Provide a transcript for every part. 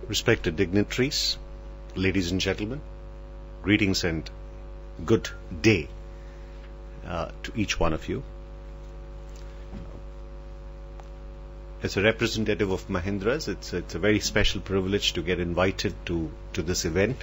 Respected dignitaries, ladies and gentlemen, greetings and good day to each one of you. As a representative of Mahindras, it's a very special privilege to get invited to this event,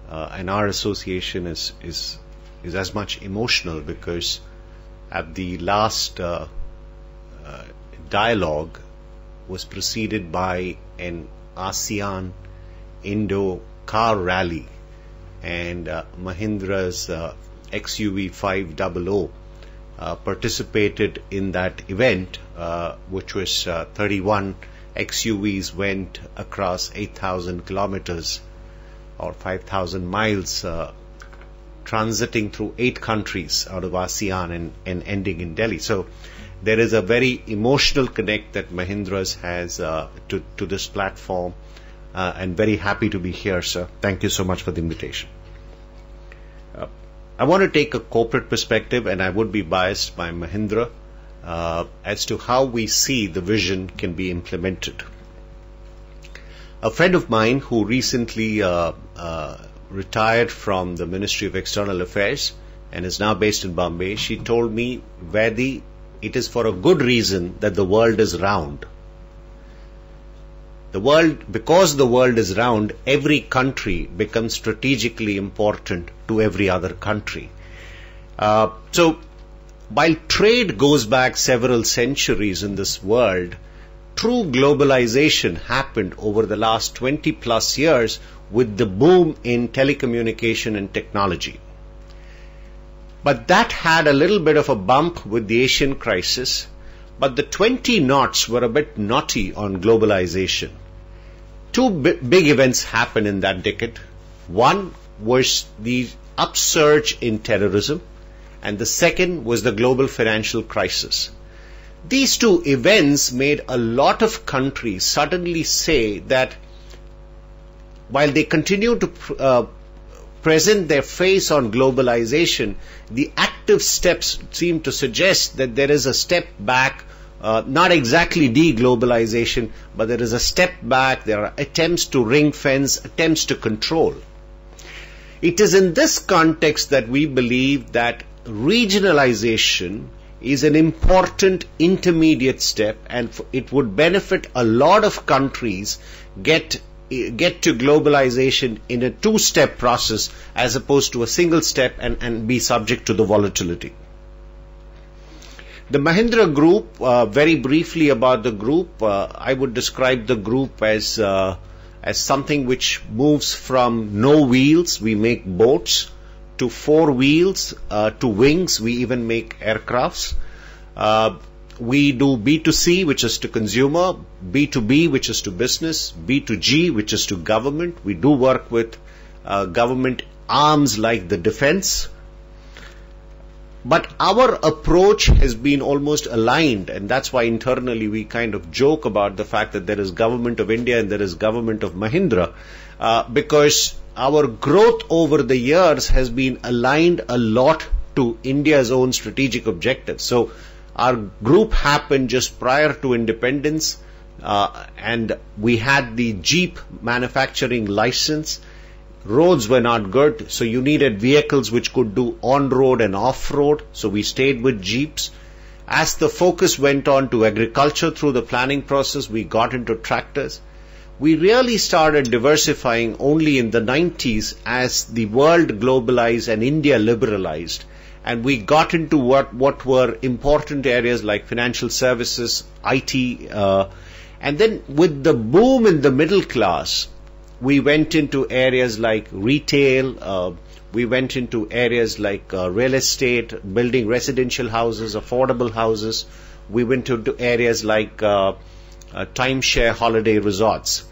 and our association is as much emotional because at the last dialogue was preceded by an ASEAN-Indo car rally, and Mahindra's XUV 500 participated in that event, which was 31 XUVs went across 8,000 kilometers or 5,000 miles, transiting through 8 countries out of ASEAN and ending in Delhi. So there is a very emotional connect that Mahindras has to this platform, and very happy to be here, sir. Thank you so much for the invitation. I want to take a corporate perspective, and I would be biased by Mahindra as to how we see the vision can be implemented. A friend of mine who recently retired from the Ministry of External Affairs and is now based in Bombay, she told me, Vaidhi, it is for a good reason that the world is round. Because the world is round, every country becomes strategically important to every other country. So, while trade goes back several centuries in this world, true globalization happened over the last 20 plus years with the boom in telecommunication and technology. But that had a little bit of a bump with the Asian crisis, but the 20 knots were a bit naughty on globalization. Two big events happened in that decade. One was the upsurge in terrorism, and the second was the global financial crisis. These two events made a lot of countries suddenly say that while they continue to present their face on globalization, the active steps seem to suggest that there is a step back, not exactly deglobalization, but there is a step back. There are attempts to ring fence, attempts to control. It is in this context that we believe that regionalization is an important intermediate step, and it would benefit a lot of countries get to globalization in a two-step process as opposed to a single step and be subject to the volatility. The Mahindra Group, very briefly about the group, I would describe the group as something which moves from no wheels, we make boats, to 4 wheels, to wings, we even make aircrafts. We do B2C, which is to consumer, B2B, which is to business, B2G, which is to government. We do work with government arms like the defense. But our approach has been almost aligned, and that's why internally we kind of joke about the fact that there is Government of India and there is Government of Mahindra, because our growth over the years has been aligned a lot to India's own strategic objectives. So our group happened just prior to independence, and we had the Jeep manufacturing license. Roads were not good, so you needed vehicles which could do on-road and off-road, so we stayed with Jeeps. As the focus went on to agriculture through the planning process, we got into tractors. We really started diversifying only in the 90s as the world globalized and India liberalized. And we got into what were important areas like financial services, IT, and then with the boom in the middle class, we went into areas like retail, we went into areas like real estate, building residential houses, affordable houses. We went into areas like timeshare holiday resorts.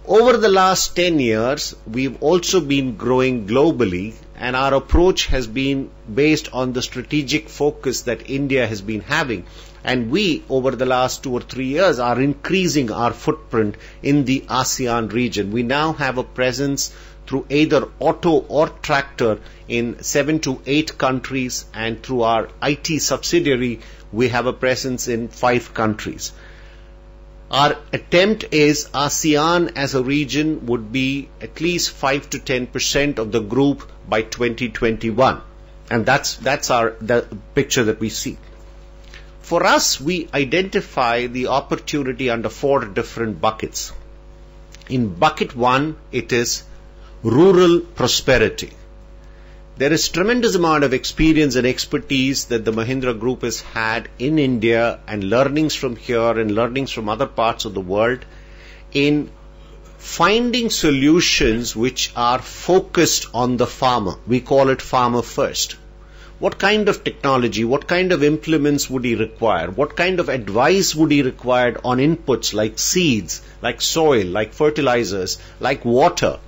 Over the last 10 years, we've also been growing globally, and our approach has been based on the strategic focus that India has been having. And we, over the last 2 or 3 years, are increasing our footprint in the ASEAN region. We now have a presence through either auto or tractor in 7 to 8 countries, and through our IT subsidiary, we have a presence in 5 countries. Our attempt is ASEAN as a region would be at least 5 to 10% of the group by 2021. And that's the picture that we see. For us, we identify the opportunity under 4 different buckets. In bucket 1, it is rural prosperity. There is tremendous amount of experience and expertise that the Mahindra Group has had in India, and learnings from here and learnings from other parts of the world in finding solutions which are focused on the farmer. We call it farmer first. What kind of technology, what kind of implements would he require? What kind of advice would he require on inputs like seeds, like soil, like fertilizers, like water?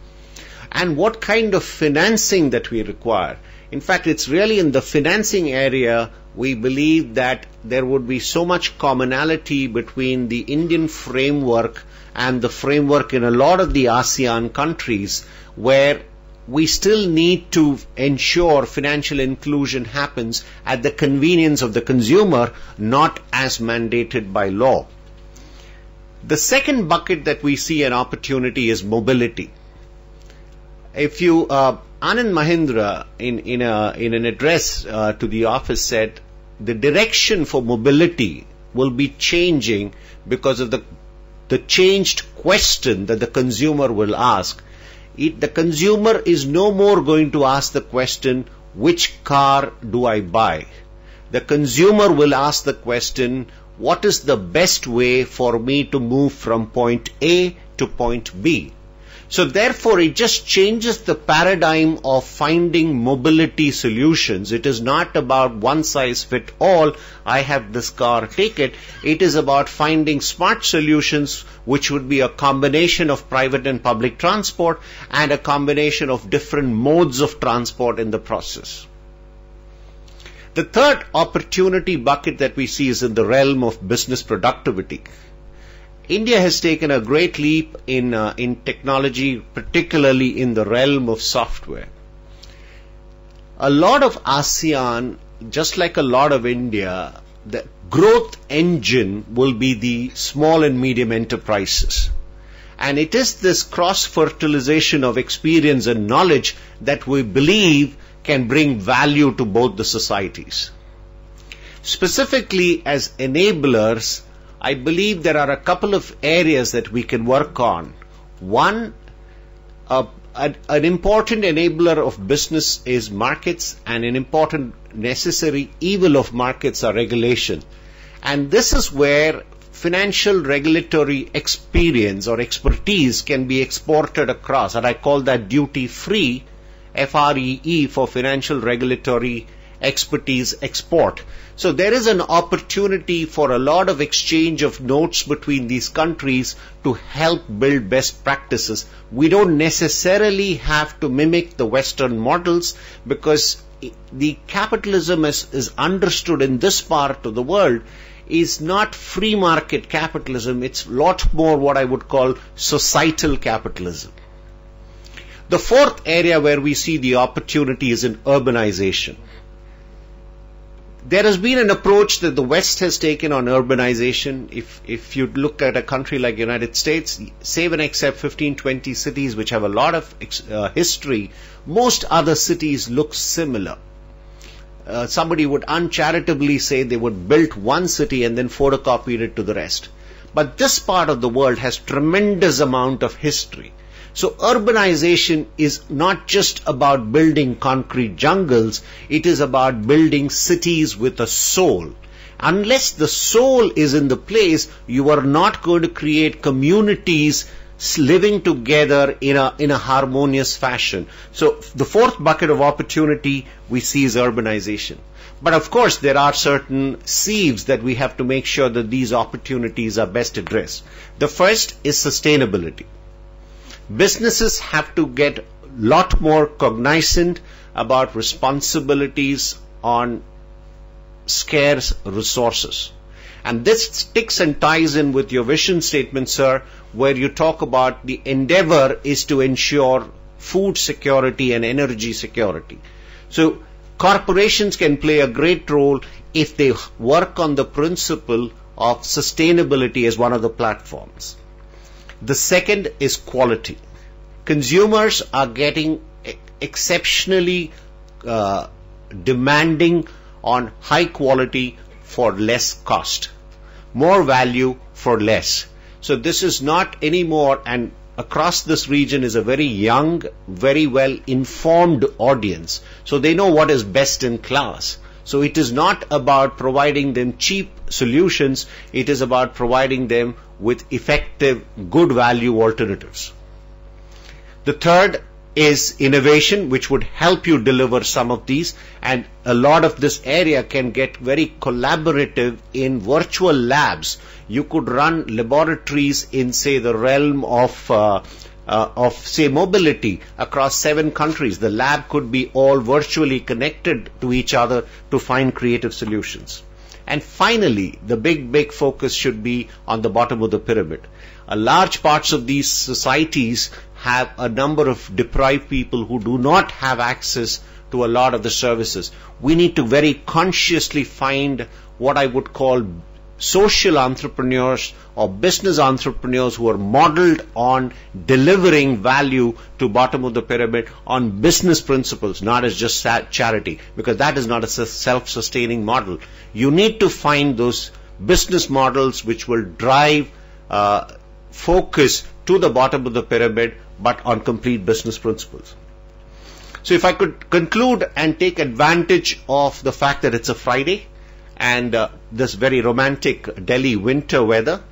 And what kind of financing that we require. In fact, it's really in the financing area we believe that there would be so much commonality between the Indian framework and the framework in a lot of the ASEAN countries, where we still need to ensure financial inclusion happens at the convenience of the consumer, not as mandated by law. The second bucket that we see an opportunity is mobility. If you, Anand Mahindra in an address to the office said the direction for mobility will be changing because of the changed question that the consumer will ask. The consumer is no more going to ask the question, which car do I buy? The consumer will ask the question, what is the best way for me to move from point A to point B? So therefore, it just changes the paradigm of finding mobility solutions. It is not about one size fit all, I have this car, take it. It is about finding smart solutions which would be a combination of private and public transport and a combination of different modes of transport in the process. The third opportunity bucket that we see is in the realm of business productivity. India has taken a great leap in technology, particularly in the realm of software. A lot of ASEAN, just like a lot of India, the growth engine will be the small and medium enterprises. And it is this cross-fertilization of experience and knowledge that we believe can bring value to both the societies. Specifically as enablers, I believe there are a couple of areas that we can work on. One, an important enabler of business is markets, and an important necessary evil of markets are regulation. And this is where financial regulatory experience or expertise can be exported across, and I call that duty-free, FREE, for financial regulatory expertise export. So there is an opportunity for a lot of exchange of notes between these countries to help build best practices. We don't necessarily have to mimic the Western models, because the capitalism is understood in this part of the world is not free market capitalism. It's a lot more what I would call societal capitalism. The fourth area where we see the opportunity is in urbanization. There has been an approach that the West has taken on urbanization. If you look at a country like the United States, save and except 15, 20 cities which have a lot of history, most other cities look similar. Somebody would uncharitably say they would build one city and then photocopied it to the rest. But this part of the world has tremendous amount of history. So urbanization is not just about building concrete jungles, it is about building cities with a soul. Unless the soul is in the place, you are not going to create communities living together in a harmonious fashion. So the fourth bucket of opportunity we see is urbanization. But of course, there are certain sieves that we have to make sure that these opportunities are best addressed. The first is sustainability. Businesses have to get a lot more cognizant about responsibilities on scarce resources. And this sticks and ties in with your vision statement, sir, where you talk about the endeavor is to ensure food security and energy security. So corporations can play a great role if they work on the principle of sustainability as one of the platforms. The second is quality. Consumers are getting exceptionally demanding on high quality for less cost, more value for less. So this is not anymore, and across this region is a very young, very well informed audience. So they know what is best in class. So it is not about providing them cheap solutions, it is about providing them with effective, good value alternatives. The third is innovation, which would help you deliver some of these, and a lot of this area can get very collaborative in virtual labs. You could run laboratories in, say, the realm of say, mobility across 7 countries. The lab could be all virtually connected to each other to find creative solutions. And finally, the big focus should be on the bottom of the pyramid. A large parts of these societies have a number of deprived people who do not have access to a lot of the services. We need to very consciously find what I would call social entrepreneurs or business entrepreneurs who are modeled on delivering value to bottom of the pyramid on business principles, not as just charity, because that is not a self-sustaining model. You need to find those business models which will drive focus to the bottom of the pyramid, but on complete business principles. So if I could conclude and take advantage of the fact that it's a Friday and this very romantic Delhi winter weather,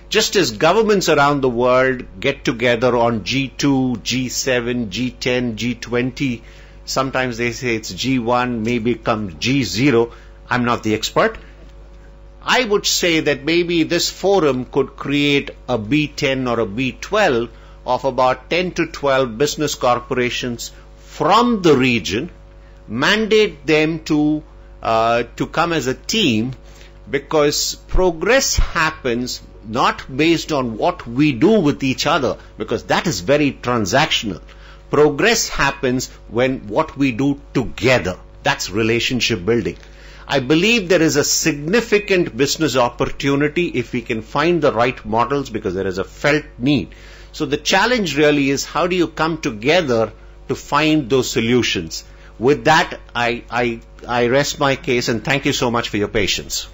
just as governments around the world get together on G2, G7, G10, G20, sometimes they say it's G1, maybe come G0, I'm not the expert. I would say that maybe this forum could create a B10 or a B12 of about 10 to 12 business corporations from the region, mandate them to come as a team, because progress happens not based on what we do with each other, because that is very transactional. Progress happens when what we do together. That's relationship building. I believe there is a significant business opportunity if we can find the right models, because there is a felt need. So the challenge really is, how do you come together to find those solutions? With that, I rest my case, and thank you so much for your patience.